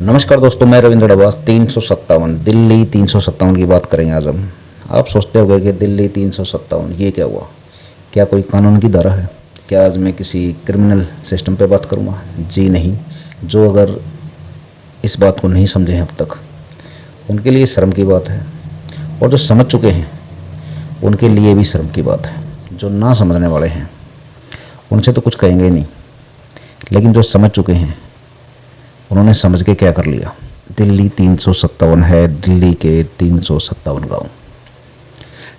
नमस्कार दोस्तों, मैं रविंद्र डबास। 357 दिल्ली 357 की बात करेंगे आज हम। आप सोचते होंगे कि दिल्ली 357 ये क्या हुआ? क्या कोई कानून की धारा है? क्या आज मैं किसी क्रिमिनल सिस्टम पे बात करूँगा? जी नहीं। जो अगर इस बात को नहीं समझे हैं अब तक, उनके लिए शर्म की बात है, और जो समझ चुके हैं उनके लिए भी शर्म की बात है। जो ना समझने वाले हैं उनसे तो कुछ कहेंगे ही नहीं, लेकिन जो समझ चुके हैं उन्होंने समझ के क्या कर लिया। दिल्ली 357 है, दिल्ली के 357 गांव,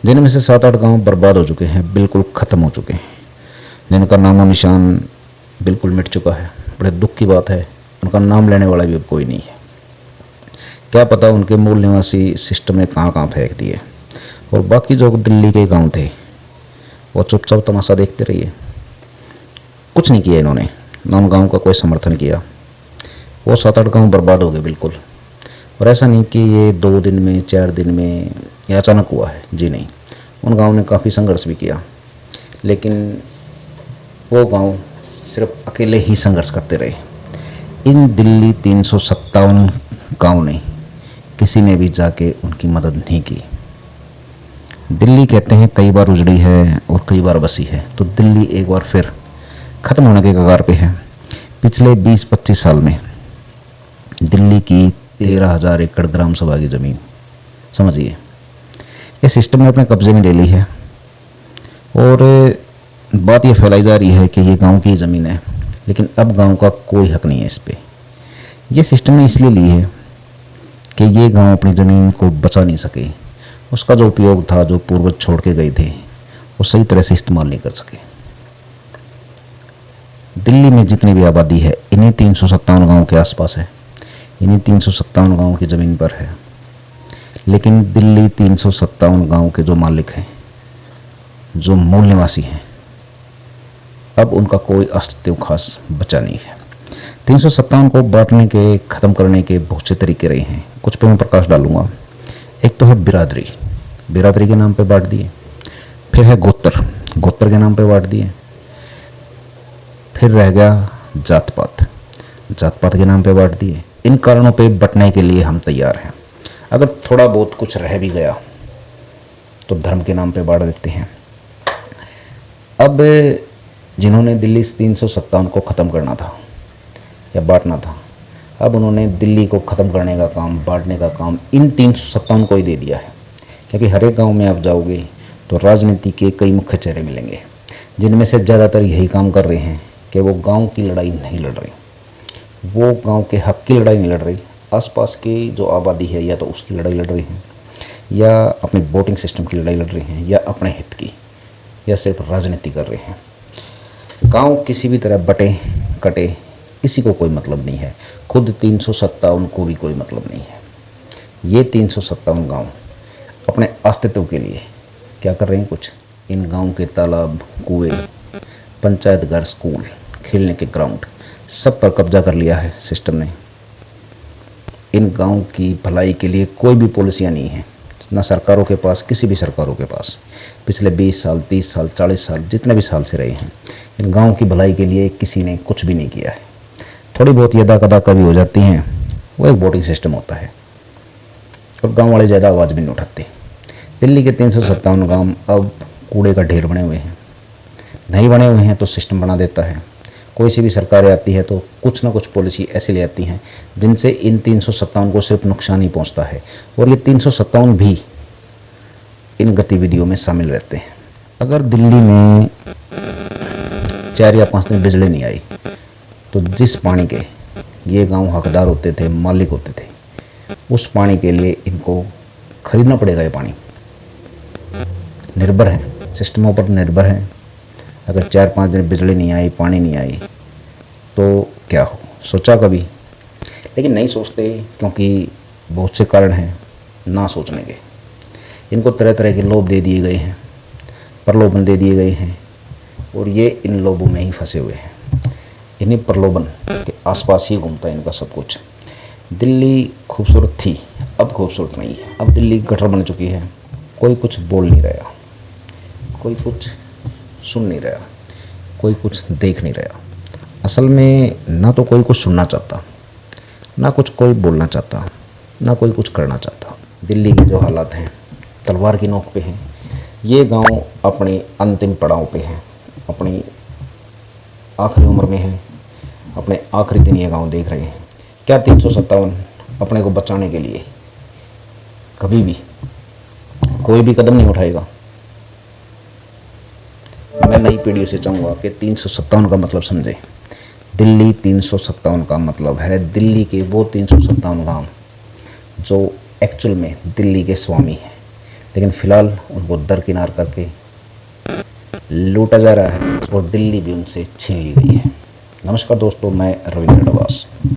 जिनमें से 7-8 गांव बर्बाद हो चुके हैं, बिल्कुल ख़त्म हो चुके हैं, जिनका नामो निशान बिल्कुल मिट चुका है। बड़े दुख की बात है, उनका नाम लेने वाला भी अब कोई नहीं है। क्या पता उनके मूल निवासी सिस्टम ने कहाँ कहाँ फेंक दिए, और बाकी जो दिल्ली के गांव थे वो चुपचाप तमाशा देखते रहिए। कुछ नहीं किया इन्होंने, ना उन गाँव का कोई समर्थन किया। वो 7-8 गाँव बर्बाद हो गए बिल्कुल। और ऐसा नहीं कि ये 2 दिन में 4 दिन में या अचानक हुआ है, जी नहीं। उन गाँव ने काफ़ी संघर्ष भी किया, लेकिन वो गाँव सिर्फ अकेले ही संघर्ष करते रहे। इन दिल्ली 357 गाँव ने किसी ने भी जाके उनकी मदद नहीं की। दिल्ली कहते हैं कई बार उजड़ी है और कई बार बसी है, तो दिल्ली एक बार फिर ख़त्म होने के कगार पे है। पिछले 20-25 साल में दिल्ली की 13,000 एकड़ ग्राम सभा की ज़मीन, समझिए, ये सिस्टम ने अपने कब्जे में ले ली है। और बात ये फैलाई जा रही है कि ये गांव की ज़मीन है, लेकिन अब गांव का कोई हक नहीं है इस पे। ये सिस्टम ने इसलिए ली है कि ये गांव अपनी ज़मीन को बचा नहीं सके। उसका जो उपयोग था, जो पूर्वज छोड़ के गए थे, वो सही तरह से इस्तेमाल नहीं कर सके। दिल्ली में जितनी भी आबादी है इन्हीं 357 गाँव के आसपास है, इन्हीं 357 गाँव की ज़मीन पर है। लेकिन दिल्ली 357 गाँव के जो मालिक हैं, जो मूल निवासी हैं, अब उनका कोई अस्तित्व खास बचा नहीं है। 357 को बांटने के, ख़त्म करने के बहुत से तरीके रहे हैं। कुछ पे मैं प्रकाश डालूंगा। एक तो है बिरादरी, बिरादरी के नाम पे बांट दिए। फिर है गोत्र, गोत्र के नाम पे बांट दिए। फिर रह गया जात पात, जात पात के नाम पे बांट दिए। इन कारणों पे बंटने के लिए हम तैयार हैं। अगर थोड़ा बहुत कुछ रह भी गया तो धर्म के नाम पे बांट देते हैं। अब जिन्होंने दिल्ली 357 को ख़त्म करना था या बांटना था, अब उन्होंने दिल्ली को ख़त्म करने का काम, बांटने का काम इन 357 को ही दे दिया है। क्योंकि हर एक गाँव में आप जाओगे तो राजनीति के कई मुख्य चेहरे मिलेंगे, जिनमें से ज़्यादातर यही काम कर रहे हैं कि वो गांव की लड़ाई नहीं लड़ रहे, वो गांव के हक की लड़ाई नहीं लड़ रही। आसपास की जो आबादी है या तो उसकी लड़ाई लड़ रही हैं, या अपने वोटिंग सिस्टम की लड़ाई लड़ रही हैं, या अपने हित की, या सिर्फ राजनीति कर रहे हैं। गांव किसी भी तरह बटे कटे, किसी को कोई मतलब नहीं है। खुद 357 को भी कोई मतलब नहीं है। ये 357 गाँव अपने अस्तित्व के लिए क्या कर रहे हैं? कुछ इन गाँव के तालाब, कुएँ, पंचायत घर, स्कूल, खेलने के ग्राउंड, सब पर कब्जा कर लिया है सिस्टम ने। इन गांव की भलाई के लिए कोई भी पॉलिसियां नहीं है, ना सरकारों के पास, किसी भी सरकारों के पास। पिछले 20 साल, 30 साल, 40 साल, जितने भी साल से रहे हैं, इन गांव की भलाई के लिए किसी ने कुछ भी नहीं किया है। थोड़ी बहुत यदा कदा कभी हो जाती हैं, वो एक वोटिंग सिस्टम होता है, और गाँव वाले ज़्यादा आवाज़ भी नहीं उठाते। दिल्ली के 357 गाँव अब कूड़े का ढेर बने हुए हैं। नहीं बने हुए हैं तो सिस्टम बना देता है। कोई सी भी सरकार आती है तो कुछ ना कुछ पॉलिसी ऐसी ले आती हैं जिनसे इन 357 को सिर्फ नुकसान ही पहुंचता है, और ये 357 भी इन गतिविधियों में शामिल रहते हैं। अगर दिल्ली में 4 या 5 दिन बिजली नहीं आई तो जिस पानी के ये गांव हकदार होते थे, मालिक होते थे, उस पानी के लिए इनको खरीदना पड़ेगा। ये पानी निर्भर है, सिस्टमों पर निर्भर है। अगर 4-5 दिन बिजली नहीं आई, पानी नहीं आई, तो क्या हो? सोचा कभी? लेकिन नहीं सोचते, क्योंकि बहुत से कारण हैं ना सोचने के। इनको तरह तरह के लोभ दे दिए गए हैं, प्रलोभन दे दिए गए हैं, और ये इन लोभों में ही फंसे हुए हैं। इन्हीं प्रलोभन के आसपास ही घूमता है इनका सब कुछ। दिल्ली खूबसूरत थी, अब खूबसूरत नहीं है। अब दिल्ली गटर बन चुकी है। कोई कुछ बोल नहीं रहा, कोई कुछ सुन नहीं रहा, कोई कुछ देख नहीं रहा। असल में ना तो कोई कुछ सुनना चाहता, ना कुछ कोई बोलना चाहता, ना कोई कुछ करना चाहता। दिल्ली के जो हालात हैं तलवार की नोक पे हैं। ये गांव अपने अंतिम पड़ाव पे है, अपनी आखिरी उम्र में है, अपने आखिरी दिन ये गांव देख रहे हैं। क्या 357 अपने को बचाने के लिए कभी भी कोई भी कदम नहीं उठाएगा? मैं नई पीढ़ी से चाहूँगा कि 357 का मतलब समझे। दिल्ली 357 का मतलब है दिल्ली के वो 357 गांव जो एक्चुअल में दिल्ली के स्वामी हैं, लेकिन फ़िलहाल उनको दरकिनार करके लूटा जा रहा है और दिल्ली भी उनसे छीन ली गई है। नमस्कार दोस्तों, मैं रविंद्र डबास।